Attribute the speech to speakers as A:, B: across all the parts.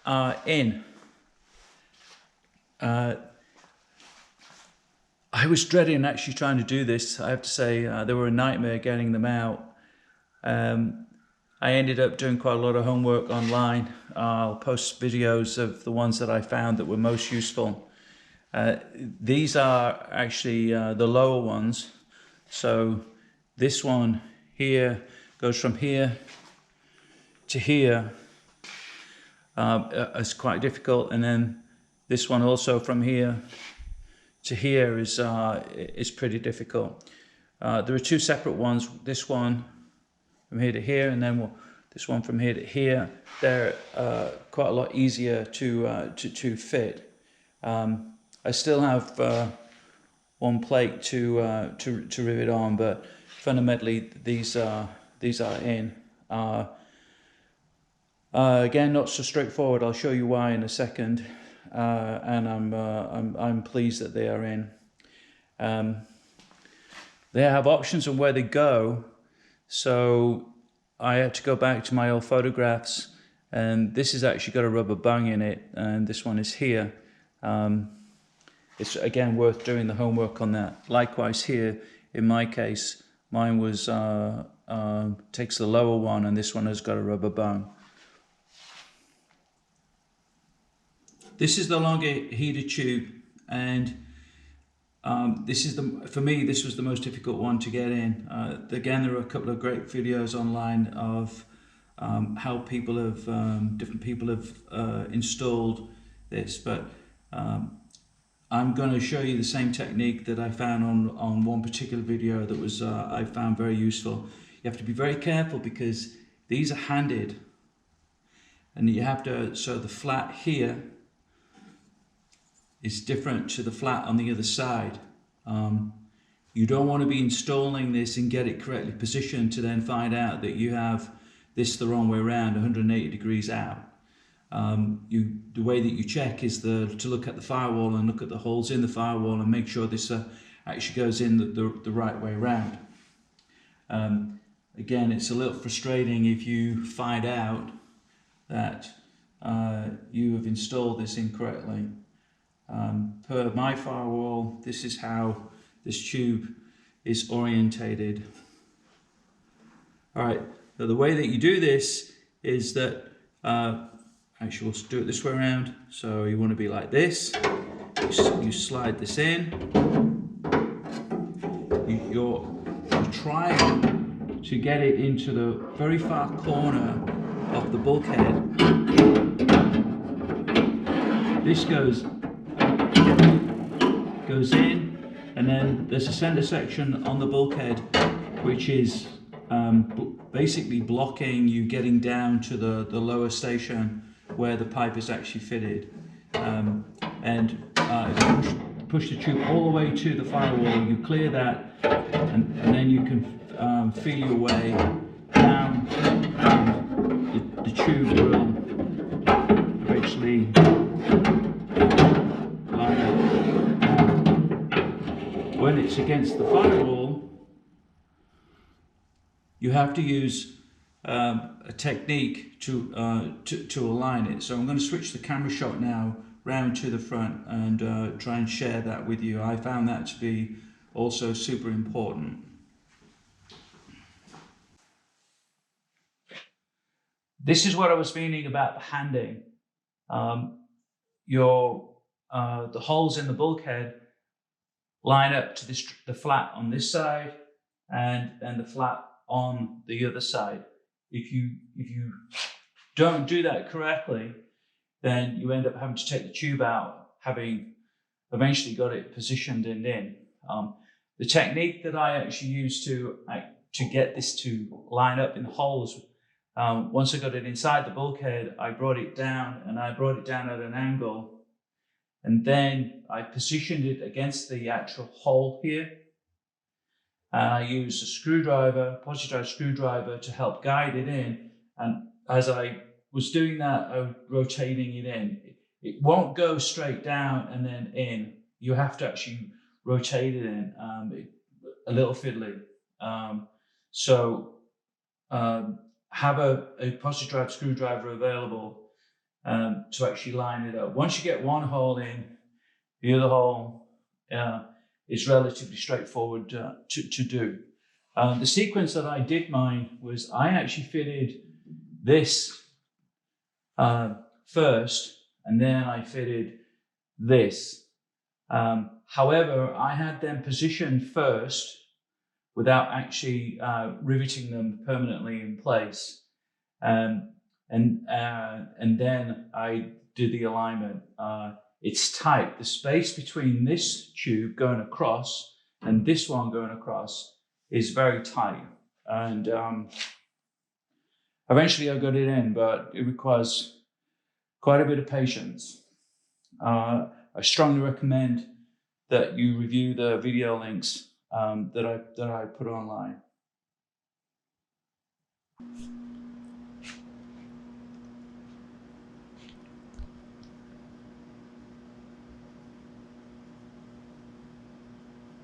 A: are in. I was dreading actually trying to do this. I have to say they were a nightmare getting them out. I ended up doing quite a lot of homework online. I'll post videos of the ones that I found that were most useful. These are actually the lower ones. So this one here goes from here to here. It's quite difficult, and then this one also from here to here is pretty difficult. There are two separate ones. This one from here to here, and then this one from here to here. They're quite a lot easier to fit. I still have one plate to rivet on, but fundamentally these are in. Again, not so straightforward. I'll show you why in a second. And I'm pleased that they are in. They have options on where they go, so I had to go back to my old photographs, and this has actually got a rubber bung in it, and this one is here. It's again worth doing the homework on that. Likewise here, in my case, mine was takes the lower one, and this one has got a rubber bung. This is the longer heater tube, and this is for me, this was the most difficult one to get in. Again, there are a couple of great videos online of how people have, different people have installed this, but I'm going to show you the same technique that I found on one particular video that was I found very useful. You have to be very careful because these are handed, and you have to, so the flat here is different to the flat on the other side. You don't want to be installing this and get it correctly positioned to then find out that you have this the wrong way around, 180 degrees out. The way that you check is to look at the firewall and look at the holes in the firewall and make sure this actually goes in the right way around. Again, it's a little frustrating if you find out that you have installed this incorrectly. Per my firewall, this is how this tube is orientated. All right, so the way that you do this is that, actually we'll do it this way around. So you want to be like this, you slide this in, you're trying to get it into the very far corner of the bulkhead. This goes in, and then there's a center section on the bulkhead which is basically blocking you getting down to the lower station where the pipe is actually fitted. If you push the tube all the way to the firewall, you clear that, and then you can feel your way down, and the tube will eventually line up. When it's against the firewall, you have to use a technique to align it. So I'm going to switch the camera shot now round to the front and try and share that with you. I found that to be also super important. This is what I was meaning about the handing. The holes in the bulkhead line up to the flat on this side and the flat on the other side. If you don't do that correctly, then you end up having to take the tube out, having eventually got it positioned and in. The technique that I actually used to get this to line up in the holes, once I got it inside the bulkhead, I brought it down, and I brought it down at an angle, and then I positioned it against the actual hole here. And I used a screwdriver, positive drive screwdriver, to help guide it in. And as I was doing that, I was rotating it in. It won't go straight down and then in. You have to actually rotate it in, a little fiddly. Have a positive drive screwdriver available to actually line it up. Once you get one hole in, the other hole is relatively straightforward to do. The sequence that I did mine was I actually fitted this first, and then I fitted this. However, I had them positioned first without actually riveting them permanently in place. And then I did the alignment. It's tight. The space between this tube going across and this one going across is very tight. And eventually I got it in, but it requires quite a bit of patience. I strongly recommend that you review the video links that I put online.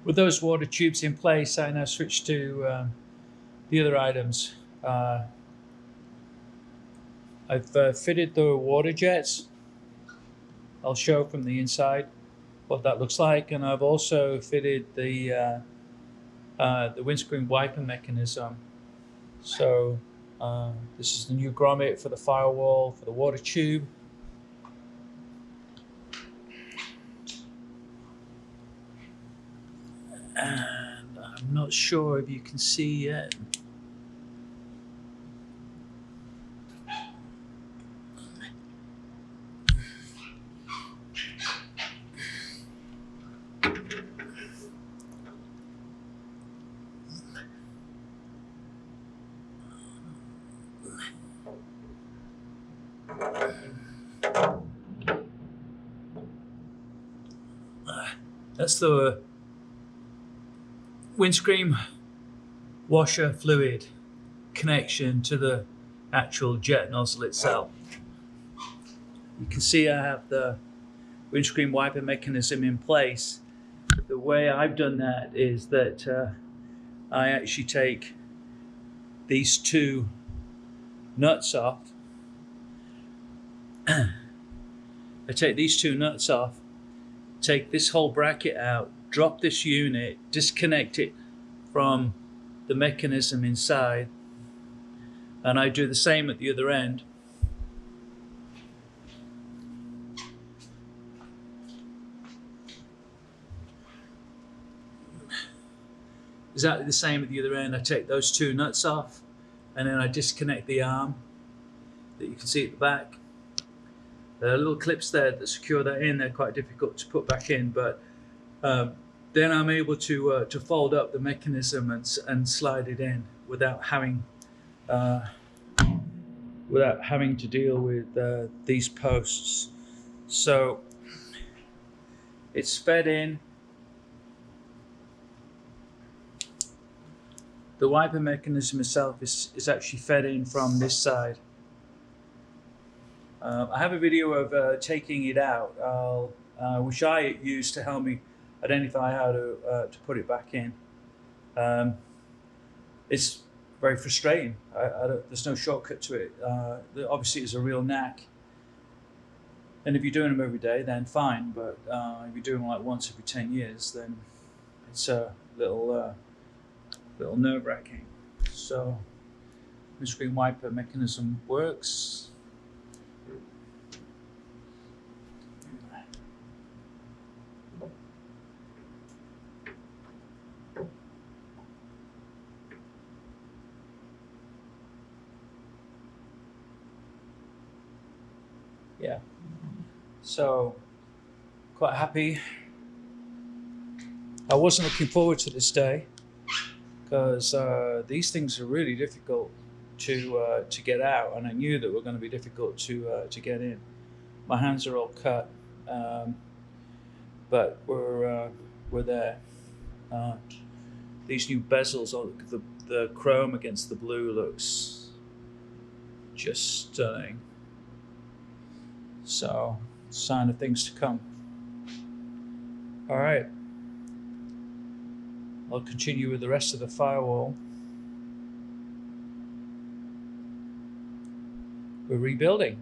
A: With those water tubes in place, I now switch to the other items. I've fitted the water jets. I'll show from the inside what that looks like, and I've also fitted the windscreen wiper mechanism. So this is the new grommet for the firewall for the water tube. And I'm not sure if you can see yet. That's the windscreen washer fluid connection to the actual jet nozzle itself. You can see I have the windscreen wiper mechanism in place. The way I've done that is that I actually take these two nuts off. I take these two nuts off, take this whole bracket out, drop this unit, disconnect it from the mechanism inside, and I do the same at the other end. Exactly the same at the other end. I take those two nuts off, and then I disconnect the arm that you can see at the back. There are little clips there that secure that in. They're quite difficult to put back in, but then I'm able to fold up the mechanism and slide it in without having to deal with these posts. So it's fed in. The wiper mechanism itself is actually fed in from this side. I have a video of taking it out, which I use to help me identify how to put it back in. It's very frustrating. There's no shortcut to it. Obviously, it's a real knack. And if you're doing them every day, then fine. But if you're doing them like once every 10 years, then it's a little nerve-wracking. So, windscreen wiper mechanism works. Yeah, so quite happy. I wasn't looking forward to this day because these things are really difficult to get out, and I knew that were going to be difficult to get in. My hands are all cut, but we're there. These new bezels, the chrome against the blue looks just stunning. So, sign of things to come. All right. I'll continue with the rest of the firewall. We're rebuilding.